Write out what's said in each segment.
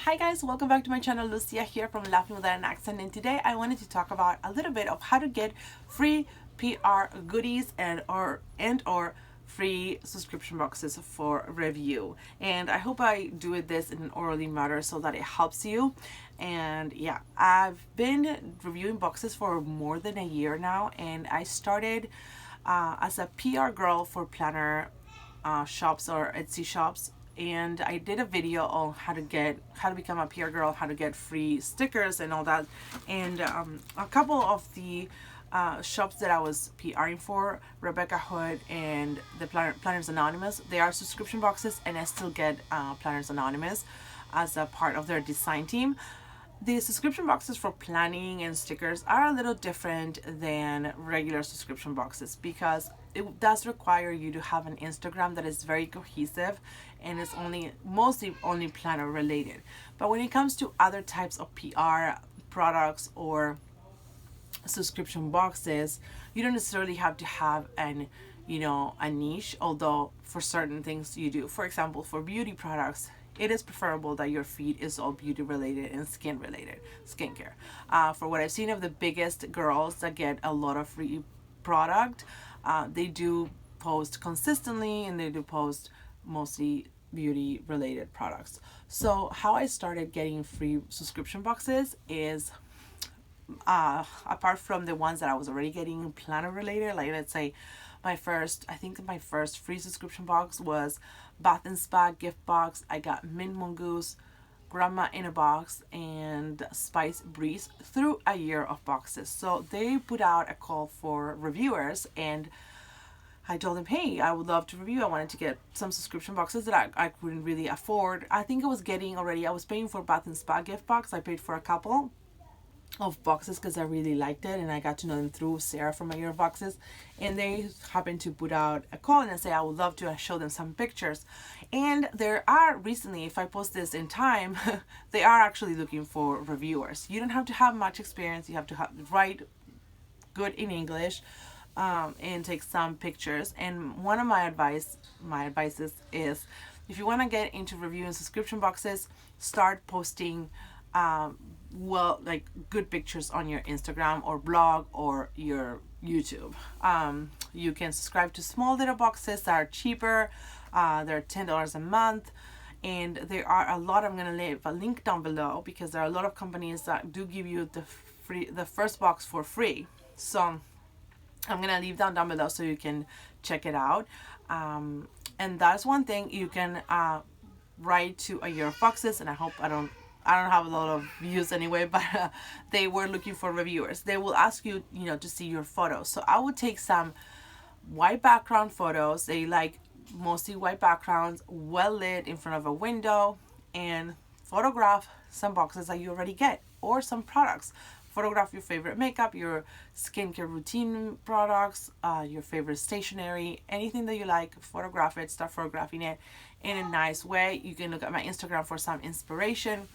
Hi guys, welcome back to my channel. Lucia here from Laughing Without an Accent, and today I wanted to talk about a little bit of how to get free PR goodies and or free subscription boxes for review. And I hope I do this in an orderly manner so that it helps you. And yeah, I've been reviewing boxes for more than a year now, and I started as a PR girl for planner shops or Etsy shops, and I did a video on how to become a PR girl, how to get free stickers and all that. And a couple of the shops that I was PRing for, Rebecca Hood and the Planners Anonymous, they are subscription boxes, and I still get Planners Anonymous as a part of their design team. The subscription boxes for planning and stickers are a little different than regular subscription boxes because it does require you to have an Instagram that is very cohesive and it's mostly only planner related. But when it comes to other types of PR products or subscription boxes, you don't necessarily have to have a niche, although for certain things you do. For example, for beauty products, it is preferable that your feed is all beauty related and skincare. For what I've seen of the biggest girls that get a lot of free product, they do post consistently and they do post mostly beauty related products. So how I started getting free subscription boxes is apart from the ones that I was already getting planner related, like let's say my first free subscription box was Bath and Spa gift box. I got Mint Mongoose, Grandma in a Box, and Spice Breeze through a year of boxes. So they put out a call for reviewers, and I told them, hey, I would love to review. I wanted to get some subscription boxes that I couldn't really afford. I think I was paying for Bath and Spa gift box. I paid for a couple of boxes because I really liked it, and I got to know them through Sarah from my year of boxes, and they happened to put out a call and say I would love to show them some pictures. And there are recently, if I post this in time, they are actually looking for reviewers. You don't have to have much experience. You have to write good in English and take some pictures. And one of my advices is, if you want to get into reviewing subscription boxes, start posting like good pictures on your Instagram or blog or your YouTube. You can subscribe to small little boxes that are cheaper. They're $10 a month, and there are a lot. I'm gonna leave a link down below because there are a lot of companies that do give you the first box for free. So I'm gonna leave down below so you can check it out. And that's one thing you can write to a year of boxes, and I hope I don't have a lot of views anyway, but they were looking for reviewers. They will ask you, to see your photos. So I would take some white background photos. They like mostly white backgrounds, well lit in front of a window, and photograph some boxes that you already get or some products. Photograph your favorite makeup, your skincare routine products, your favorite stationery, anything that you like, photograph it, start photographing it in a nice way. You can look at my Instagram for some inspiration.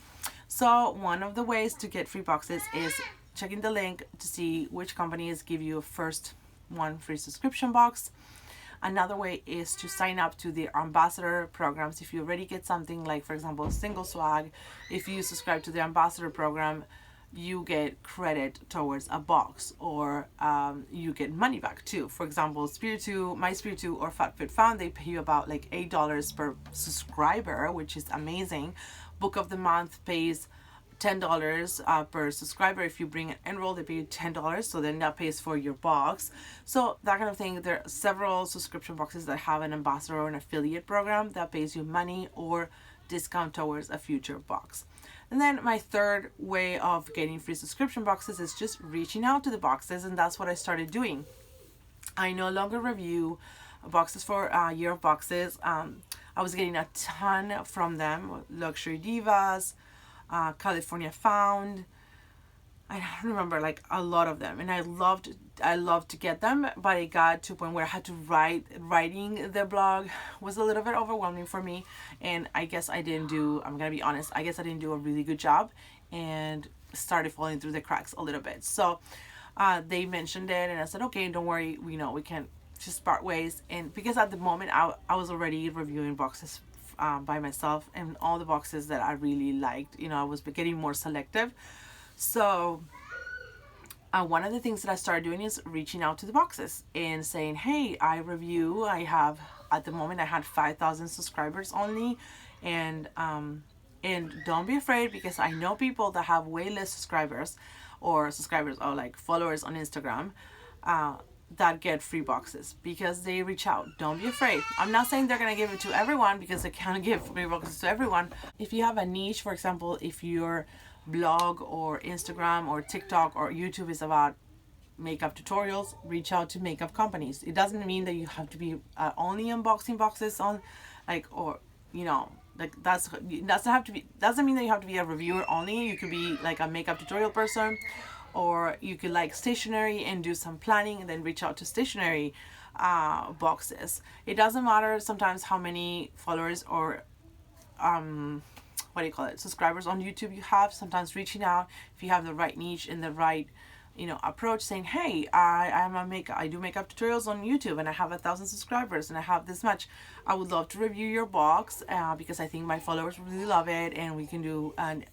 So one of the ways to get free boxes is checking the link to see which companies give you a first one free subscription box. Another way is to sign up to the Ambassador programs. If you already get something like, for example, Single Swag, if you subscribe to the Ambassador program, you get credit towards a box, or you get money back too. For example, My Spiritu or FabFitFun, they pay you about like $8 per subscriber, which is amazing. Book of the Month pays $10 per subscriber. If you bring an enroll, they pay you $10, so then that pays for your box. So that kind of thing. There are several subscription boxes that have an ambassador or an affiliate program that pays you money or discount towards a future box. And then my third way of getting free subscription boxes is just reaching out to the boxes, and that's what I started doing. I no longer review boxes for a year of boxes. I was getting a ton from them. Luxury Divas, California Found. I don't remember, like a lot of them, and I loved to get them, but it got to a point where I had to writing the blog was a little bit overwhelming for me, and I'm gonna be honest, I guess I didn't do a really good job and started falling through the cracks a little bit. So they mentioned it, and I said, okay, don't worry, we can just part ways. And because at the moment I was already reviewing boxes by myself, and all the boxes that I really liked. I was getting more selective. So one of the things that I started doing is reaching out to the boxes and saying, hey, I have, at the moment, I had 5,000 subscribers only. And don't be afraid, because I know people that have way less subscribers or like followers on Instagram, that get free boxes because they reach out. Don't be afraid. I'm not saying they're going to give it to everyone, because they can't give free boxes to everyone. If you have a niche, for example, if your blog or Instagram or TikTok or YouTube is about makeup tutorials, reach out to makeup companies. It doesn't mean that you have to be only unboxing boxes on, like, or like doesn't mean that you have to be a reviewer only. You could be like a makeup tutorial person, or you could like stationery and do some planning and then reach out to stationery boxes. It doesn't matter sometimes how many followers or subscribers on YouTube you have. Sometimes reaching out, if you have the right niche and the right approach, saying, hey, I do makeup tutorials on YouTube and I have 1,000 subscribers and I have this much. I would love to review your box because I think my followers really love it, and we can do an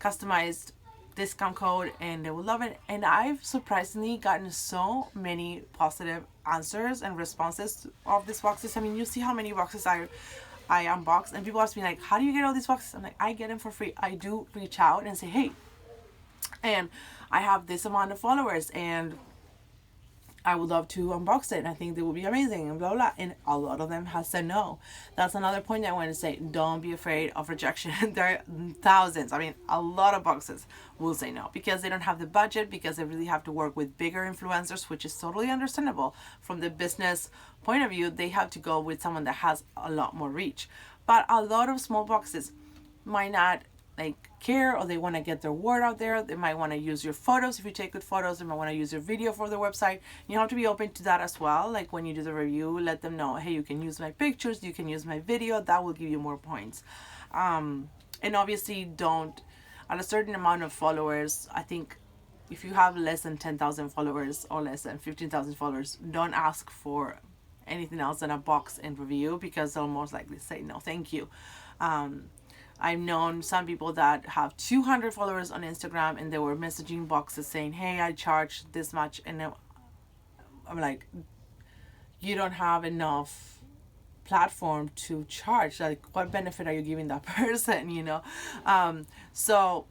customized discount code and they will love it. And I've surprisingly gotten so many positive answers and responses of these boxes. I mean, you see how many boxes I unbox, and people ask me like, how do you get all these boxes? I'm like, I get them for free. I do reach out and say, hey, and I have this amount of followers and I would love to unbox it and I think they would be amazing and blah blah. And a lot of them have said no. That's another point that I want to say. Don't be afraid of rejection. There are thousands, a lot of boxes will say no because they don't have the budget, because they really have to work with bigger influencers, which is totally understandable. From the business point of view, they have to go with someone that has a lot more reach. But a lot of small boxes might not care, or they want to get their word out there. They might want to use your photos. If you take good photos, they might want to use your video for their website. You have to be open to that as well. Like when you do the review, let them know, hey, you can use my pictures, you can use my video. That will give you more points. And obviously don't, at a certain amount of followers, I think if you have less than 10,000 followers or less than 15,000 followers, don't ask for anything else than a box and review, because they'll most likely say no, thank you. I've known some people that have 200 followers on Instagram and they were messaging boxes saying, hey, I charge this much. And I'm like, you don't have enough platform to charge. Like, what benefit are you giving that person, So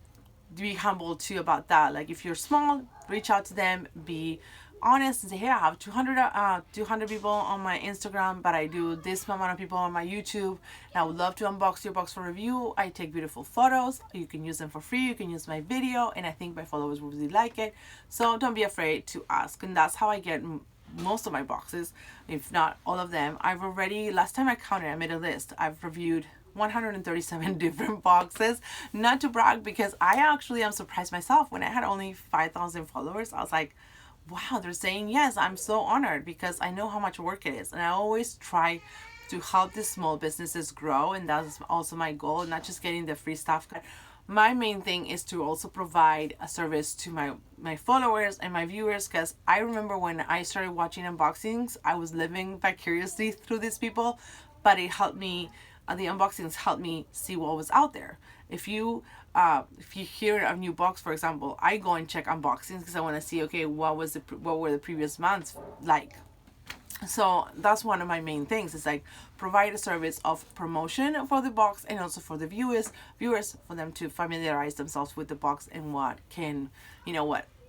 be humble too about that. Like, if you're small, reach out to them, be honest and say, hey, I have 200 people on my Instagram, but I do this amount of people on my YouTube, and I would love to unbox your box for review. I take beautiful photos. You can use them for free. You can use my video, and I think my followers will really like it. So don't be afraid to ask. And that's how I get most of my boxes, if not all of them. Last time I counted, I made a list. I've reviewed 137 different boxes. Not to brag, because I actually am surprised myself. When I had only 5,000 followers, I was like, wow, they're saying yes. I'm so honored, because I know how much work it is. And I always try to help these small businesses grow. And that's also my goal, not just getting the free stuff. My main thing is to also provide a service to my followers and my viewers, because I remember when I started watching unboxings, I was living vicariously through these people, but it helped me, the unboxings helped me see what was out there. If you hear a new box, for example, I go and check unboxings because I want to see, okay, what were the previous months like. So that's one of my main things. It's like provide a service of promotion for the box, and also for the viewers for them to familiarize themselves with the box and what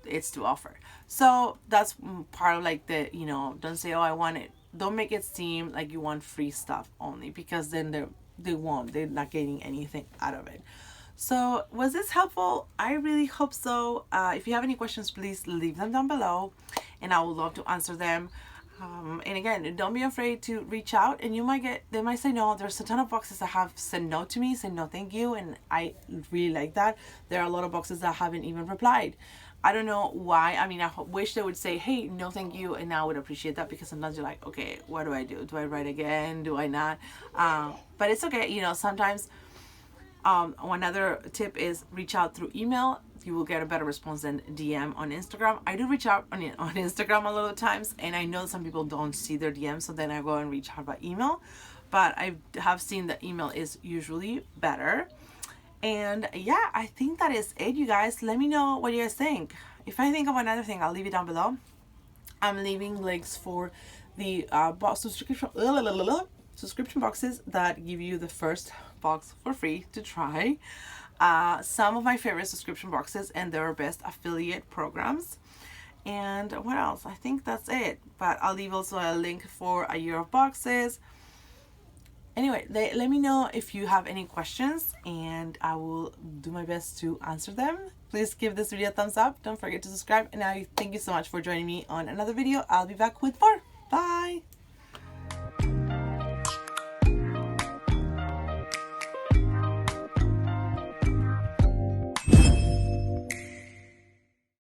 it's to offer. So that's part of like the, don't say, oh, I want it. Don't make it seem like you want free stuff only, because then they're not getting anything out of it. So was this helpful? I really hope so. If you have any questions, please leave them down below and I would love to answer them. And again, don't be afraid to reach out, and they might say no. There's a ton of boxes that have said no to me, said no thank you, and I really like that. There are a lot of boxes that haven't even replied. I don't know why. I mean, I wish they would say, hey, no thank you, and I would appreciate that, because sometimes you're like, okay, what do I do? Do I write again? Do I not? But it's okay. Sometimes another tip is reach out through email. You will get a better response than DM on Instagram. I do reach out on Instagram a lot of times, and I know some people don't see their DMs, so then I go and reach out by email. but I have seen that email is usually better. And yeah, I think that is it, you guys. Let me know what you guys think. If I think of another thing, I'll leave it down below. I'm leaving links for the box subscription boxes that give you the first box for free to try. Some of my favorite subscription boxes and their best affiliate programs. And what else? I think that's it. But I'll leave also a link for a year of boxes. Anyway, let me know if you have any questions and I will do my best to answer them. Please give this video a thumbs up. Don't forget to subscribe. And I thank you so much for joining me on another video. I'll be back with more. Bye.